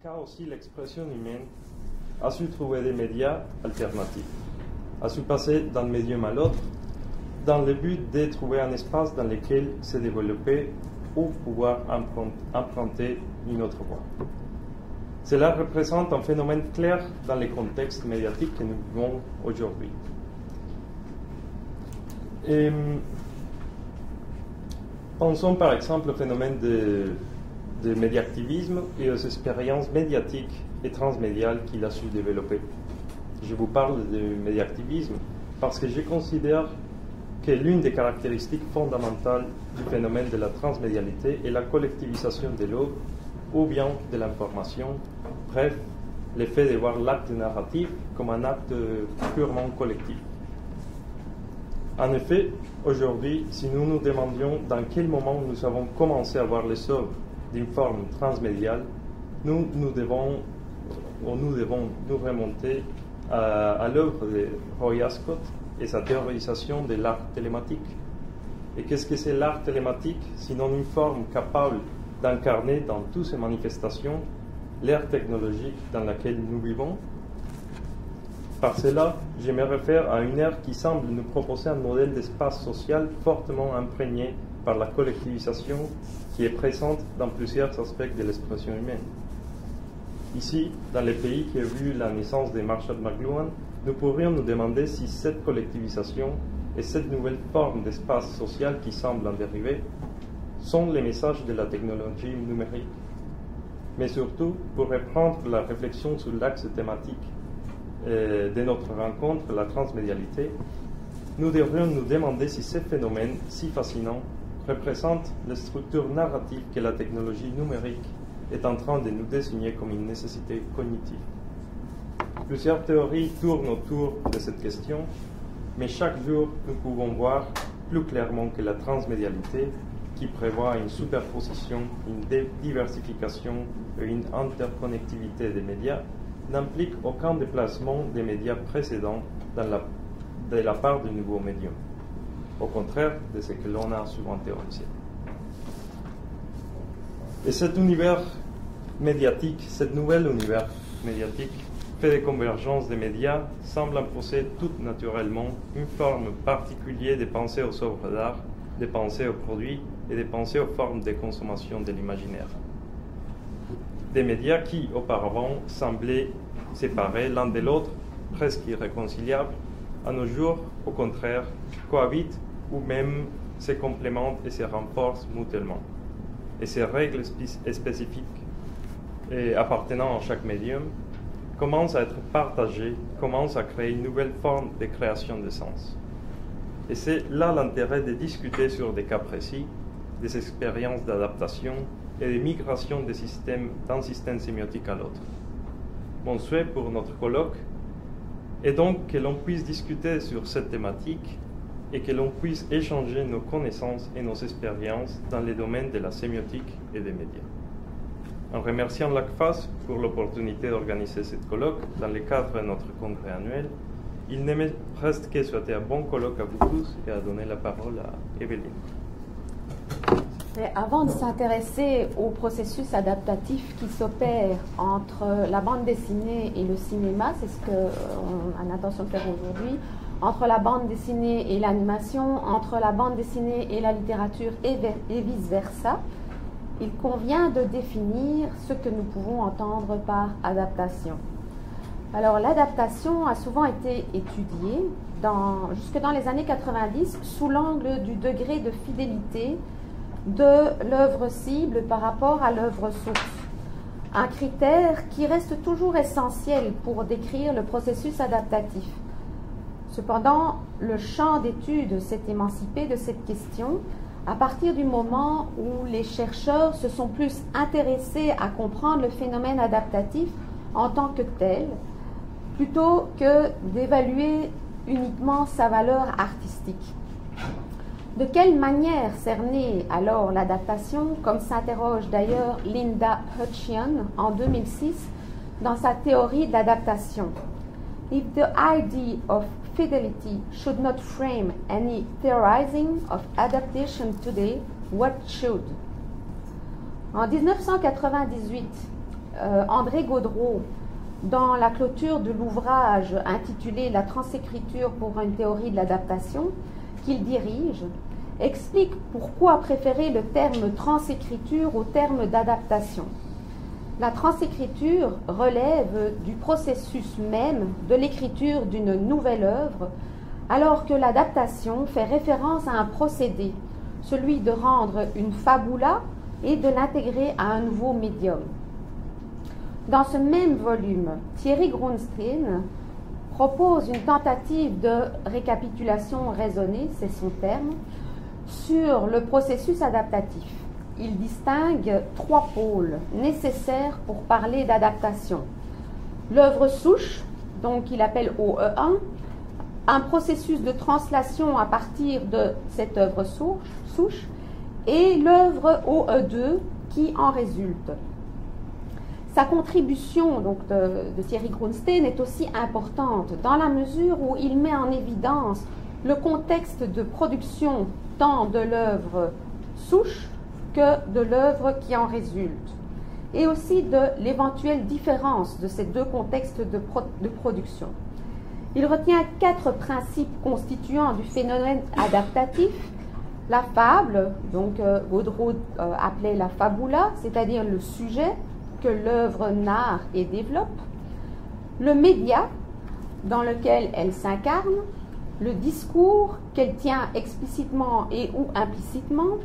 car aussi l'expression humaine a su trouver des médias alternatifs, a su passer d'un médium à l'autre, dans le but de trouver un espace dans lequel se développer ou pouvoir emprunter une autre voie. Cela représente un phénomène clair dans les contextes médiatiques que nous vivons aujourd'hui. Pensons par exemple au phénomène de médiactivisme et aux expériences médiatiques et transmédiales qu'il a su développer. Je vous parle de médiactivisme parce que je considère que l'une des caractéristiques fondamentales du phénomène de la transmédialité est la collectivisation de l'œuvre ou bien de l'information, bref, le fait de voir l'acte narratif comme un acte purement collectif. En effet, aujourd'hui, si nous nous demandions dans quel moment nous avons commencé à voir l'essor d'une forme transmédiale, nous devons nous remonter à l'œuvre de Roy Ascott et sa théorisation de l'art télématique. Et qu'est-ce que c'est l'art télématique, sinon une forme capable d'incarner dans toutes ses manifestations l'ère technologique dans laquelle nous vivons? Par cela, je me réfère à une ère qui semble nous proposer un modèle d'espace social fortement imprégné par la collectivisation qui est présente dans plusieurs aspects de l'expression humaine. Ici, dans les pays qui ont vu la naissance de Marshall McLuhan, nous pourrions nous demander si cette collectivisation et cette nouvelle forme d'espace social qui semble en dériver sont les messages de la technologie numérique. Mais surtout, pour reprendre la réflexion sur l'axe thématique de notre rencontre, la transmédialité, nous devrions nous demander si ces phénomènes si fascinants représentent les structures narratives que la technologie numérique est en train de nous désigner comme une nécessité cognitive. Plusieurs théories tournent autour de cette question, mais chaque jour, nous pouvons voir plus clairement que la transmédialité, qui prévoit une superposition, une diversification et une interconnectivité des médias, n'implique aucun déplacement des médias précédents de la part du nouveau médium, au contraire de ce que l'on a souvent théorisé. Et cet univers médiatique, cet nouvel univers médiatique, fait de convergence des médias, semble imposer tout naturellement une forme particulière de pensée aux œuvres d'art, de pensée aux produits et de pensée aux formes de consommation de l'imaginaire. Des médias qui, auparavant, semblaient séparés l'un de l'autre, presque irréconciliables, à nos jours, au contraire, cohabitent ou même se complémentent et se renforcent mutuellement. Et ces règles spécifiques appartenant à chaque médium commencent à être partagées, commencent à créer une nouvelle forme de création de sens. Et c'est là l'intérêt de discuter sur des cas précis, des expériences d'adaptation et de migration d'un système sémiotique à l'autre. Mon souhait pour notre colloque est donc que l'on puisse discuter sur cette thématique et que l'on puisse échanger nos connaissances et nos expériences dans les domaines de la sémiotique et des médias. En remerciant l'ACFAS pour l'opportunité d'organiser cette colloque dans le cadre de notre congrès annuel, il ne me reste qu'à souhaiter un bon colloque à vous tous et à donner la parole à Evelyne. Mais avant de s'intéresser au processus adaptatif qui s'opère entre la bande dessinée et le cinéma, c'est ce qu'on a l'intention de faire aujourd'hui, entre la bande dessinée et l'animation, entre la bande dessinée et la littérature et vice-versa, il convient de définir ce que nous pouvons entendre par adaptation. Alors l'adaptation a souvent été étudiée jusque dans les années 90 sous l'angle du degré de fidélité de l'œuvre cible par rapport à l'œuvre source. Un critère qui reste toujours essentiel pour décrire le processus adaptatif. Cependant, le champ d'étude s'est émancipé de cette question à partir du moment où les chercheurs se sont plus intéressés à comprendre le phénomène adaptatif en tant que tel, plutôt que d'évaluer uniquement sa valeur artistique. De quelle manière cerner alors l'adaptation, comme s'interroge d'ailleurs Linda Hutcheon en 2006 dans sa théorie de l'adaptation? If the idea of fidelity should not frame any theorizing of adaptation today, what should? En 1998, André Gaudreault, dans la clôture de l'ouvrage intitulé « La transécriture pour une théorie de l'adaptation » qu'il dirige, explique pourquoi préférer le terme transécriture au terme d'adaptation. La transécriture relève du processus même de l'écriture d'une nouvelle œuvre, alors que l'adaptation fait référence à un procédé, celui de rendre une fabula et de l'intégrer à un nouveau médium. Dans ce même volume, Thierry Grunstein propose une tentative de récapitulation raisonnée, c'est son terme, sur le processus adaptatif. Il distingue 3 pôles nécessaires pour parler d'adaptation. L'œuvre souche, donc qu'il appelle OE1, un processus de translation à partir de cette œuvre souche, et l'œuvre OE2 qui en résulte. Sa contribution donc, de Thierry Grunstein est aussi importante dans la mesure où il met en évidence le contexte de production tant de l'œuvre souche que de l'œuvre qui en résulte, et aussi de l'éventuelle différence de ces 2 contextes de production. Il retient 4 principes constituants du phénomène adaptatif: la fable, donc Gaudreault appelait la fabula, c'est-à-dire le sujet que l'œuvre narre et développe, le média dans lequel elle s'incarne, le discours qu'elle tient explicitement et ou implicitement,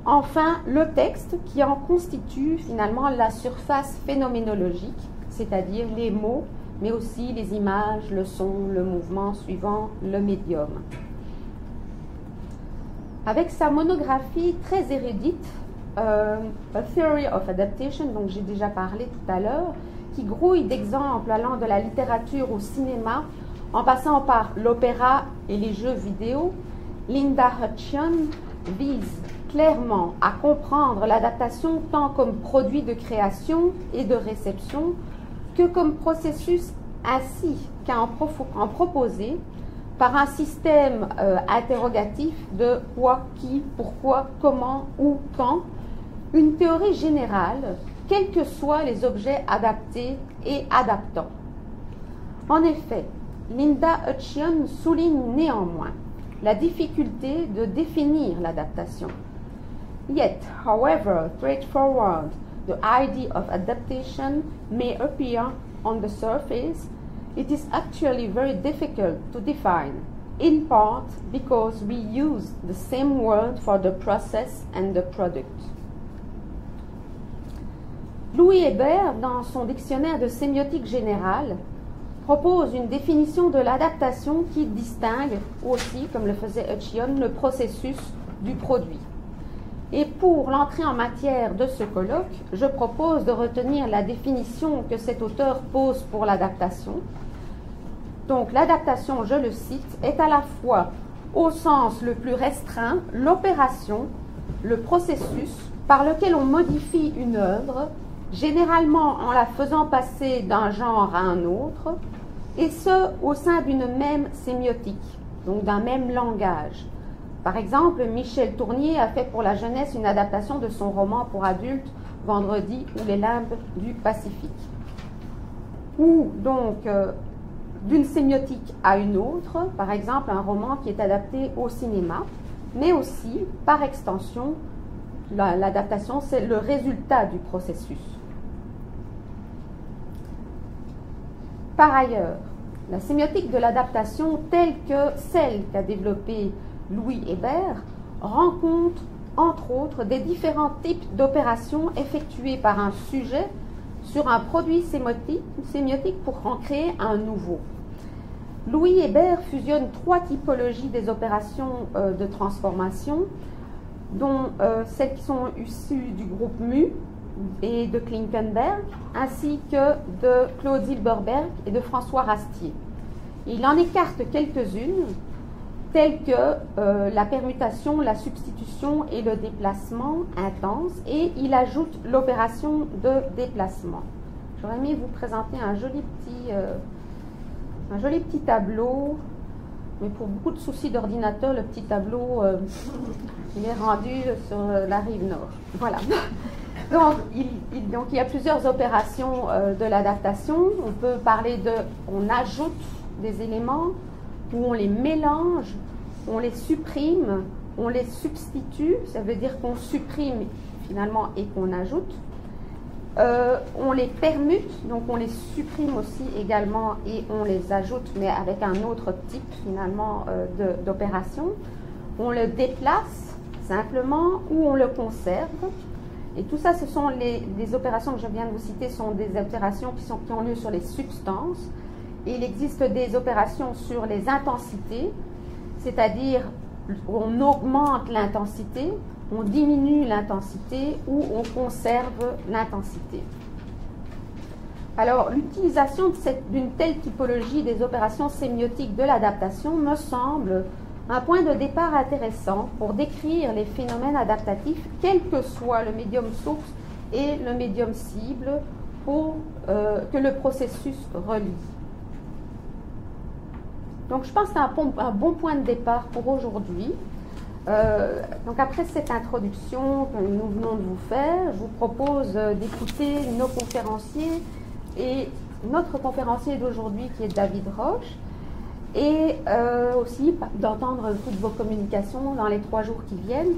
enfin le texte qui en constitue finalement la surface phénoménologique, c'est-à-dire les mots, mais aussi les images, le son, le mouvement suivant le médium. Avec sa monographie très érudite, A Theory of Adaptation, dont j'ai déjà parlé tout à l'heure, qui grouille d'exemples allant de la littérature au cinéma, en passant par l'opéra et les jeux vidéo, Linda Hutcheon vise clairement à comprendre l'adaptation tant comme produit de création et de réception que comme processus ainsi qu'à en proposer par un système interrogatif de quoi, qui, pourquoi, comment, où, quand, une théorie générale, quels que soient les objets adaptés et adaptants. En effet, Linda Hutcheon souligne néanmoins la difficulté de définir l'adaptation. Yet, however straightforward the idea of adaptation may appear on the surface, it is actually very difficult to define, in part because we use the same word for the process and the product. Louis Hébert, dans son dictionnaire de sémiotique générale, propose une définition de l'adaptation qui distingue aussi, comme le faisait Hutcheon, le processus du produit. Et pour l'entrée en matière de ce colloque, je propose de retenir la définition que cet auteur pose pour l'adaptation. Donc l'adaptation, je le cite, est à la fois, au sens le plus restreint, l'opération, le processus par lequel on modifie une œuvre, généralement en la faisant passer d'un genre à un autre, et ce, au sein d'une même sémiotique, donc d'un même langage. Par exemple, Michel Tournier a fait pour la jeunesse une adaptation de son roman pour adultes, Vendredi ou les limbes du Pacifique. Ou donc, d'une sémiotique à une autre, par exemple un roman qui est adapté au cinéma, mais aussi, par extension, l'adaptation, c'est le résultat du processus. Par ailleurs, la sémiotique de l'adaptation telle que celle qu'a développée Louis Hébert rend compte, entre autres, des différents types d'opérations effectuées par un sujet sur un produit sémiotique pour en créer un nouveau. Louis Hébert fusionne 3 typologies des opérations de transformation, dont celles qui sont issues du groupe Mu et de Klinkenberg, ainsi que de Claude Zilberberg et de François Rastier. Il en écarte quelques-unes, telles que la permutation, la substitution et le déplacement intense, et il ajoute l'opération de déplacement. J'aurais aimé vous présenter un joli petit tableau, mais pour beaucoup de soucis d'ordinateur, le petit tableau il est rendu sur la rive nord. Voilà. Donc, il y a plusieurs opérations de l'adaptation. On peut parler de, on ajoute des éléments, ou on les mélange, on les supprime, on les substitue, ça veut dire qu'on supprime finalement et qu'on ajoute. On les permute, donc on les supprime aussi également et on les ajoute, mais avec un autre type finalement d'opération. On le déplace simplement ou on le conserve. Et tout ça, ce sont les opérations que je viens de vous citer, sont des opérations qui ont lieu sur les substances. Et il existe des opérations sur les intensités, c'est-à-dire on augmente l'intensité, on diminue l'intensité ou on conserve l'intensité. Alors, l'utilisation d'une telle typologie des opérations sémiotiques de l'adaptation me semble un point de départ intéressant pour décrire les phénomènes adaptatifs, quel que soit le médium source et le médium cible que le processus relie. Donc, je pense que c'est un bon point de départ pour aujourd'hui. Donc, après cette introduction que nous venons de vous faire, je vous propose d'écouter nos conférenciers et notre conférencier d'aujourd'hui qui est David Roche, et aussi d'entendre toutes vos communications dans les 3 jours qui viennent.